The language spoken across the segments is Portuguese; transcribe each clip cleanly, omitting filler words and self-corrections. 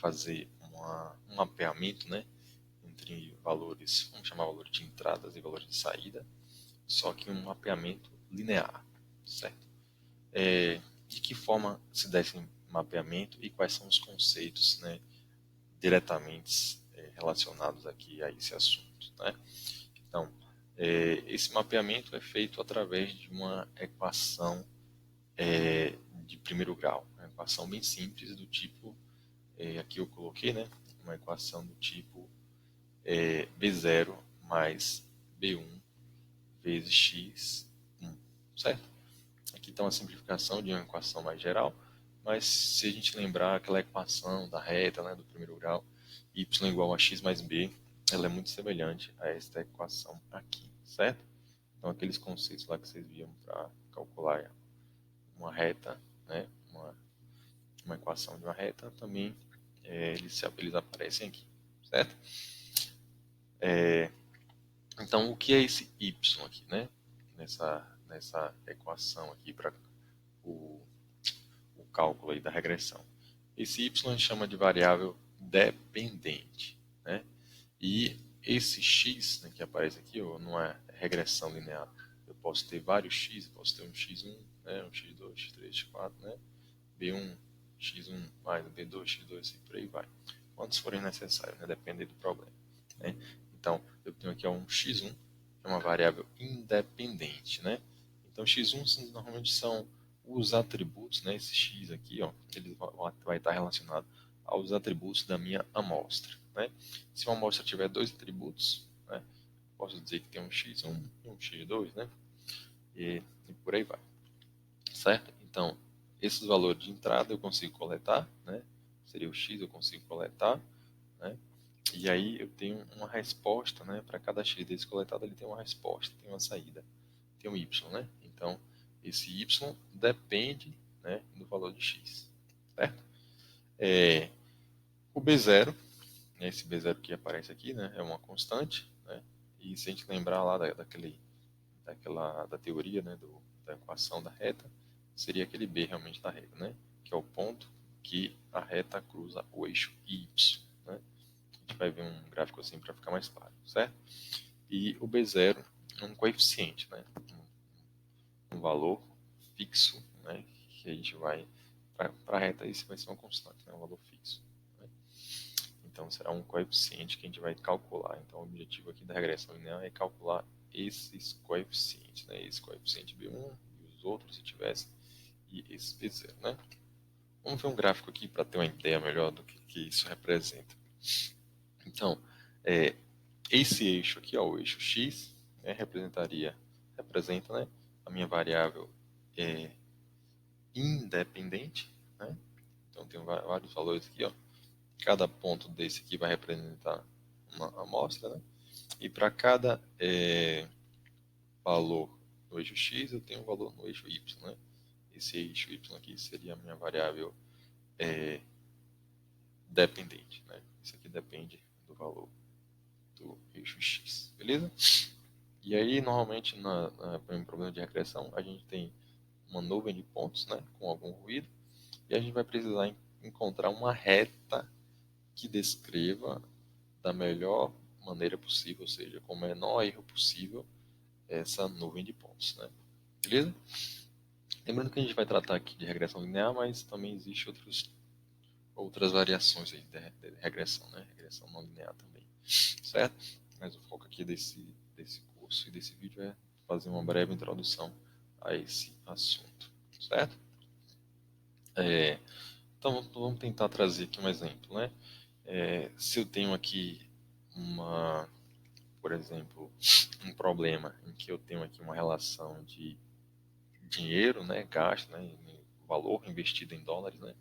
fazer um mapeamento, né, entre valores, vamos chamar valores de entradas e valores de saída, só que um mapeamento linear, certo? De que forma se dá esse mapeamento e quais são os conceitos, né, diretamente relacionados aqui a esse assunto, né? Então, esse mapeamento é feito através de uma equação de primeiro grau, uma equação bem simples do tipo, aqui eu coloquei, né, uma equação do tipo B0 mais B1 vezes x1, certo? Aqui está uma simplificação de uma equação mais geral, mas se a gente lembrar aquela equação da reta, né, do primeiro grau, y igual a x mais b, ela é muito semelhante a esta equação aqui, certo? Então, aqueles conceitos lá que vocês viam para calcular uma reta, né, uma equação de uma reta, também eles aparecem aqui, certo? Então, o que é esse y aqui, né? Nessa equação aqui para o cálculo aí da regressão. Esse y a gente chama de variável dependente, né? E esse x, né, que aparece aqui, ó, não é regressão linear. Eu posso ter vários x, eu posso ter um x1, né, um x2, x3, x4, né? B1, x1 mais B2, x2 e por aí vai. Quantos forem necessários, né? Depende do problema, né? Então, eu tenho aqui um x1, que é uma variável independente, né? Então, x1 normalmente são os atributos, né? Esse x aqui, ó, ele vai estar relacionado aos atributos da minha amostra, né? Se uma amostra tiver dois atributos, né, posso dizer que tem um x1 e um x2, né? E por aí vai, certo? Então, esses valores de entrada eu consigo coletar, né? Seria o x, eu consigo coletar, né? E aí eu tenho uma resposta, né? Para cada x desse coletado, ele tem uma resposta, tem uma saída, tem um y, né? Então, esse y depende, né, do valor de x, certo? O B0, né, esse B0 que aparece aqui, né, é uma constante, né? E se a gente lembrar lá da teoria, né, da equação da reta, seria aquele B realmente da reta, né? Que é o ponto que a reta cruza o eixo y, né? A gente vai ver um gráfico assim para ficar mais claro, certo? E o B0 é um coeficiente, né? Um valor fixo, né? Que a gente vai para a reta, isso vai ser uma constante, né? Um valor fixo, né? Então será um coeficiente que a gente vai calcular. Então o objetivo aqui da regressão linear é calcular esses coeficientes, né? Esse coeficiente B1 e os outros, se tivesse, e esse B0, né? Vamos ver um gráfico aqui para ter uma ideia melhor do que isso representa. Então, esse eixo aqui, ó, o eixo x, né, representa, né, a minha variável independente, né? Então tem vários valores aqui, ó. Cada ponto desse aqui vai representar uma amostra, né? E para cada valor no eixo x, eu tenho um valor no eixo y, né? Esse eixo y aqui seria a minha variável dependente, né? Isso aqui depende do valor do eixo x, beleza? E aí, normalmente, no problema de regressão, a gente tem uma nuvem de pontos, né, com algum ruído, e a gente vai precisar encontrar uma reta que descreva da melhor maneira possível, ou seja, com o menor erro possível, essa nuvem de pontos, né? Beleza? Lembrando que a gente vai tratar aqui de regressão linear, mas também existe outras variações aí de regressão, né? Regressão não linear também, certo? Mas o foco aqui desse curso e desse vídeo é fazer uma breve introdução a esse assunto, certo? Então vamos tentar trazer aqui um exemplo, né? Se eu tenho aqui por exemplo, um problema em que eu tenho aqui uma relação de dinheiro, né, gasto, né, valor investido em dólares, né,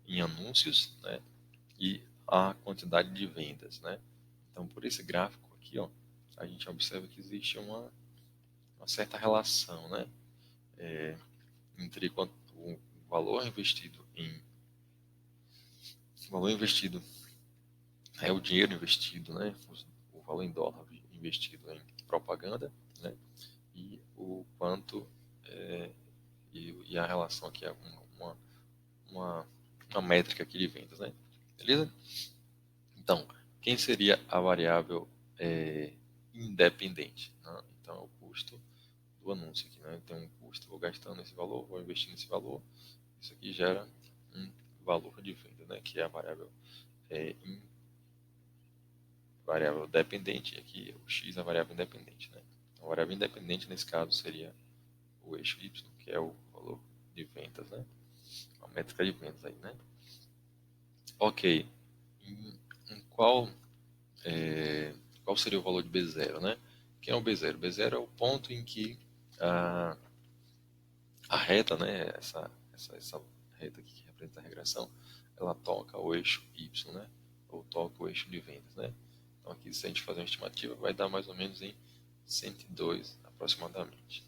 em anúncios, né, e a quantidade de vendas, né. Então, por esse gráfico aqui, ó, a gente observa que existe uma certa relação, né, entre o valor investido é o dinheiro investido, né, o valor em dólar investido em propaganda, né, e o quanto e a relação aqui é uma a métrica aqui de vendas, né? Beleza? Então, quem seria a variável independente? Né? Então, é o custo do anúncio aqui, né? Tem um custo, vou gastando esse valor, vou investindo esse valor, isso aqui gera um valor de venda, né? Que é a variável variável dependente, e aqui o x é a variável independente, né? Então, a variável independente nesse caso seria o eixo y, que é o valor de vendas, né? A métrica de vendas aí, né? Ok. Em qual seria o valor de B0, né? Quem é o B0? B0 é o ponto em que a reta, né? Essa reta aqui que representa a regressão, ela toca o eixo Y, né? Ou toca o eixo de vendas, né? Então aqui, se a gente fazer uma estimativa, vai dar mais ou menos em 102 aproximadamente.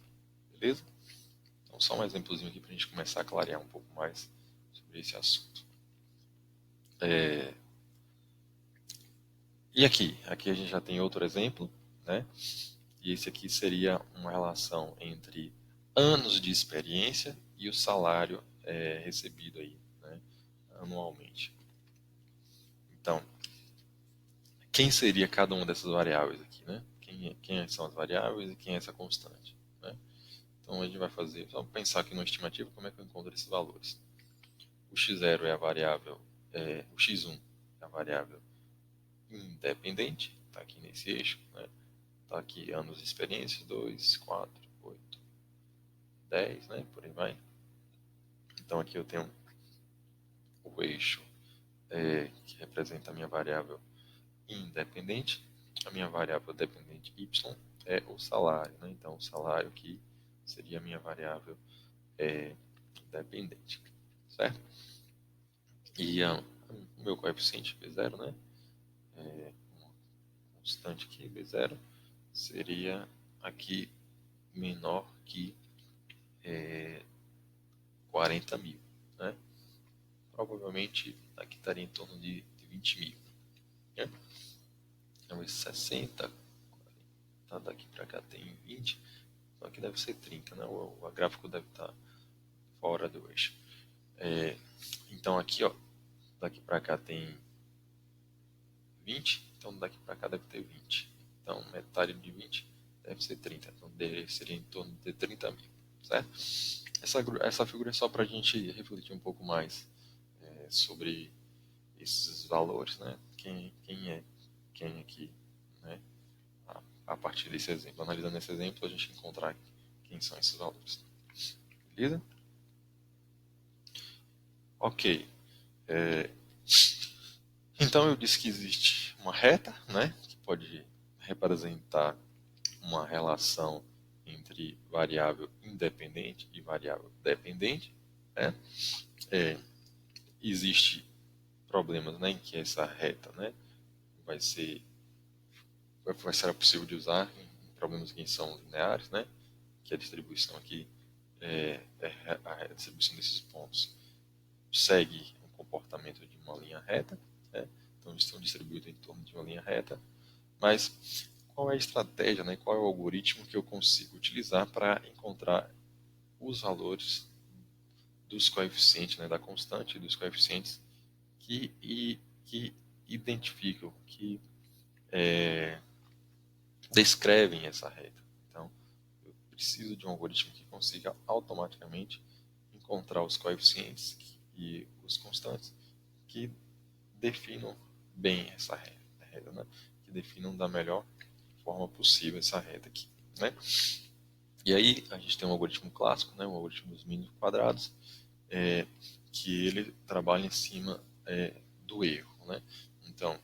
Beleza? Então só um exemplozinho aqui para a gente começar a clarear um pouco mais sobre esse assunto. E aqui a gente já tem outro exemplo, né? E esse aqui seria uma relação entre anos de experiência e o salário recebido aí, né, anualmente. Então, quem seria cada uma dessas variáveis aqui, né? Quem são as variáveis e quem é essa constante, né? Então a gente vai fazer, só pensar aqui no estimativo, como é que eu encontro esses valores. O x0 é a variável, o x1 é a variável independente, está aqui nesse eixo, né? Está aqui anos de experiência, 2, 4, 8, 10, né? Por aí vai. Então aqui eu tenho o eixo que representa a minha variável independente. A minha variável dependente y é o salário, né? Então o salário que seria a minha variável dependente, certo? E o meu coeficiente B0, né? Uma constante aqui, B0, seria aqui menor que 40 mil, né? Provavelmente aqui estaria em torno de 20 mil, né? Então esse 60, tá, daqui para cá tem 20, então aqui deve ser 30, né? O gráfico deve estar fora do eixo. Então aqui, ó, daqui para cá tem 20, então daqui para cá deve ter 20. Então metade de 20 deve ser 30, então seria em torno de 30 mil, certo? Essa figura é só para a gente refletir um pouco mais sobre esses valores, né? Quem é quem aqui, né? A partir desse exemplo, analisando esse exemplo, a gente encontrar quem são esses valores. Beleza? Ok. Então eu disse que existe uma reta, né? Que pode representar uma relação entre variável independente e variável dependente, né? Existe problemas, né, em que essa reta, né, vai ser possível de usar em problemas que são lineares, né, que a distribuição aqui a distribuição desses pontos segue um comportamento de uma linha reta, né? Então eles estão distribuídos em torno de uma linha reta, mas qual é a estratégia, né, qual é o algoritmo que eu consigo utilizar para encontrar os valores dos coeficientes, né, da constante e dos coeficientes que identificam, que descrevem essa reta. Então, eu preciso de um algoritmo que consiga automaticamente encontrar os coeficientes e os constantes que definam bem essa reta, né? Que definam da melhor forma possível essa reta aqui, né? E aí a gente tem um algoritmo clássico, né? Um algoritmo dos mínimos quadrados, que ele trabalha em cima do erro, né? Então,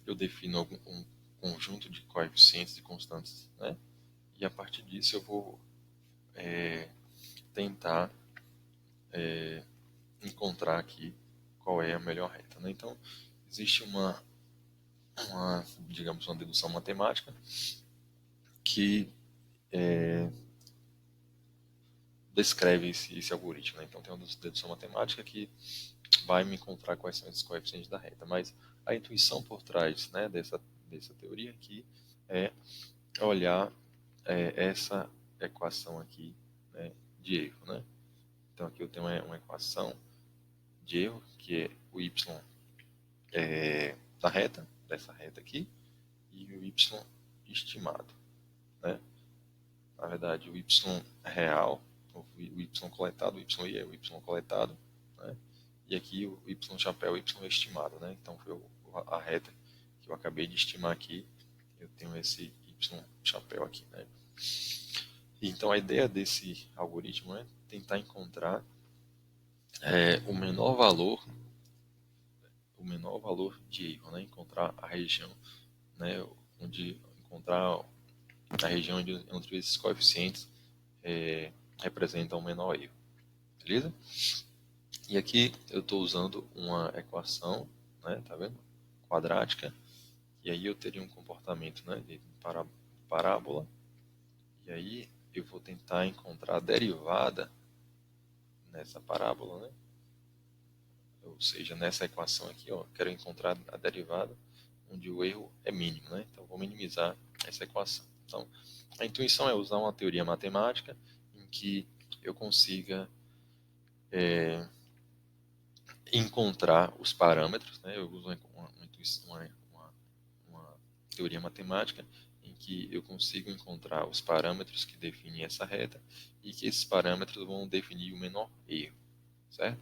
eu defino um conjunto de coeficientes e constantes, né? E a partir disso eu vou tentar encontrar aqui qual é a melhor reta, né? Então, existe digamos, uma dedução matemática que descreve esse algoritmo, né? Então, tem uma dedução matemática que vai me encontrar quais são esses coeficientes da reta, mas a intuição por trás, né, dessa teoria aqui é olhar essa equação aqui, né, de erro, né? Então aqui eu tenho uma equação de erro, que é o y da reta, dessa reta aqui, e o y estimado, né? Na verdade, o y real, o y coletado, o y é o y coletado, né? E aqui o y chapéu, o y estimado, né? Então foi a reta que eu acabei de estimar aqui, eu tenho esse y chapéu aqui, né? Então a ideia desse algoritmo é tentar encontrar o menor valor de erro, né? Encontrar a região, né? Encontrar a região onde esses coeficientes representam o menor erro, beleza? E aqui eu estou usando uma equação, né? Tá vendo? Quadrática, e aí eu teria um comportamento, né? De parábola, e aí eu vou tentar encontrar a derivada nessa parábola, né? Ou seja, nessa equação aqui, ó, quero encontrar a derivada onde o erro é mínimo, né? Então vou minimizar essa equação. Então a intuição é usar uma teoria matemática em que eu consiga encontrar os parâmetros, né? Eu uso uma teoria matemática em que eu consigo encontrar os parâmetros que definem essa reta e que esses parâmetros vão definir o menor erro, certo?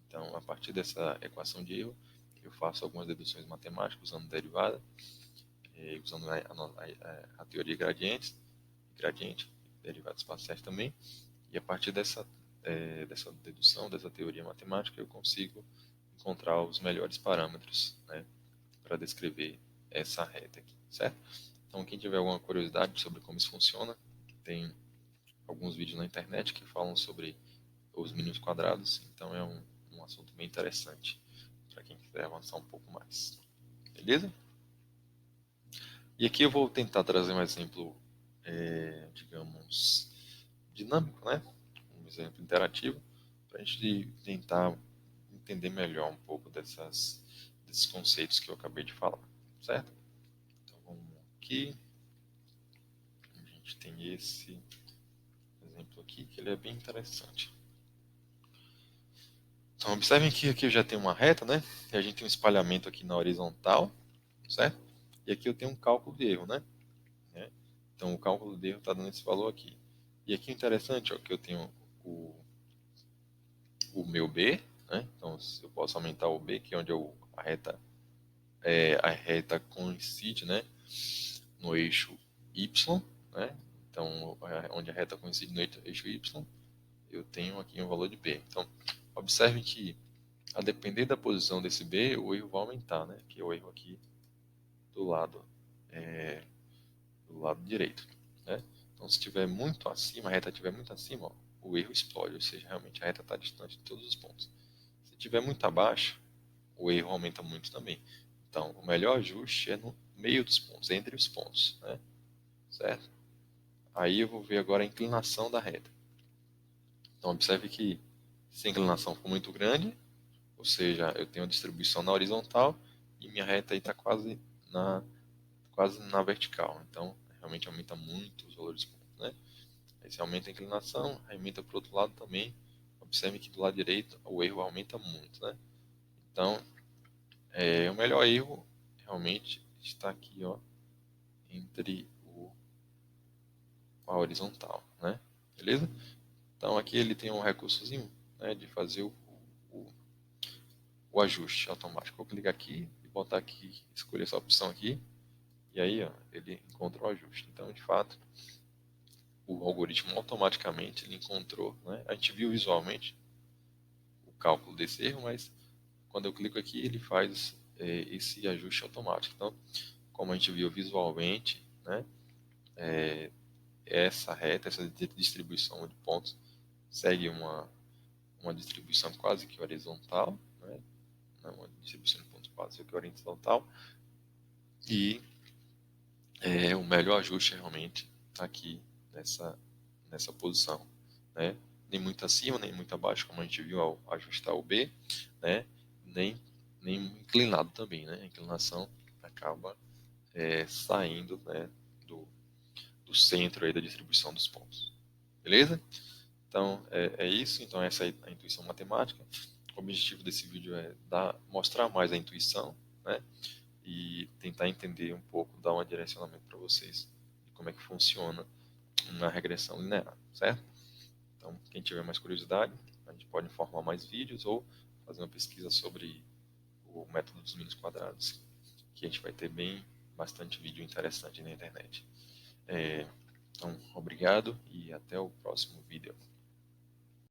Então, a partir dessa equação de erro, eu faço algumas deduções matemáticas usando derivada, usando a teoria gradiente, derivadas parciais também, e a partir dessa dedução, dessa teoria matemática, eu consigo encontrar os melhores parâmetros, né, para descrever essa reta aqui, certo? Então, quem tiver alguma curiosidade sobre como isso funciona, tem alguns vídeos na internet que falam sobre os mínimos quadrados, então é um assunto bem interessante para quem quiser avançar um pouco mais, beleza? E aqui eu vou tentar trazer um exemplo, digamos, dinâmico, né? Um exemplo interativo, para a gente tentar entender melhor um pouco desses conceitos que eu acabei de falar, certo? Então vamos aqui, a gente tem esse exemplo aqui, que ele é bem interessante. Então observem que aqui eu já tenho uma reta, né? E a gente tem um espalhamento aqui na horizontal, certo? E aqui eu tenho um cálculo de erro, né? Então o cálculo de erro está dando esse valor aqui. E aqui o interessante é que eu tenho o meu B, né? Então eu posso aumentar o B, que é onde a reta coincide, né? No eixo Y, né? Então onde a reta coincide no eixo Y, eu tenho aqui um valor de B. Então observe que a depender da posição desse B, o erro vai aumentar, né? Que é o erro aqui do lado direito, né? Então, se estiver muito acima, a reta estiver muito acima, ó, o erro explode, ou seja, realmente a reta está distante de todos os pontos. Se estiver muito abaixo, o erro aumenta muito também. Então, o melhor ajuste é no meio dos pontos, entre os pontos, né? Certo? Aí eu vou ver agora a inclinação da reta. Então, observe que se a inclinação for muito grande, ou seja, eu tenho a distribuição na horizontal e minha reta aí está quase na vertical. Então, realmente aumenta muito os valores, né? Aí se aumenta a inclinação, aumenta para o outro lado também. Observe que do lado direito o erro aumenta muito, né? Então, o melhor erro realmente está aqui, ó, entre a horizontal, né? Beleza? Então aqui ele tem um recursozinho, né, de fazer o ajuste automático. Vou clicar aqui e botar aqui, escolher essa opção aqui, e aí, ó, ele encontra o ajuste. Então, de fato, o algoritmo automaticamente ele encontrou, né? A gente viu visualmente o cálculo desse erro, mas quando eu clico aqui ele faz esse ajuste automático. Então, como a gente viu visualmente, né, essa reta, essa distribuição de pontos segue uma distribuição quase que horizontal, né? Uma distribuição de pontos quase que horizontal, e o melhor ajuste realmente está aqui nessa posição, né? Nem muito acima, nem muito abaixo, como a gente viu ao ajustar o B, né? Nem inclinado também, né? A inclinação acaba saindo, né, do centro aí da distribuição dos pontos. Beleza? Então, é isso. Então, essa é a intuição matemática. O objetivo desse vídeo é mostrar mais a intuição, né? E tentar entender um pouco, dar um direcionamento para vocês de como é que funciona uma regressão linear, certo? Então, quem tiver mais curiosidade, a gente pode informar mais vídeos ou fazer uma pesquisa sobre o método dos mínimos quadrados, que a gente vai ter bastante vídeo interessante na internet. Então, obrigado e até o próximo vídeo.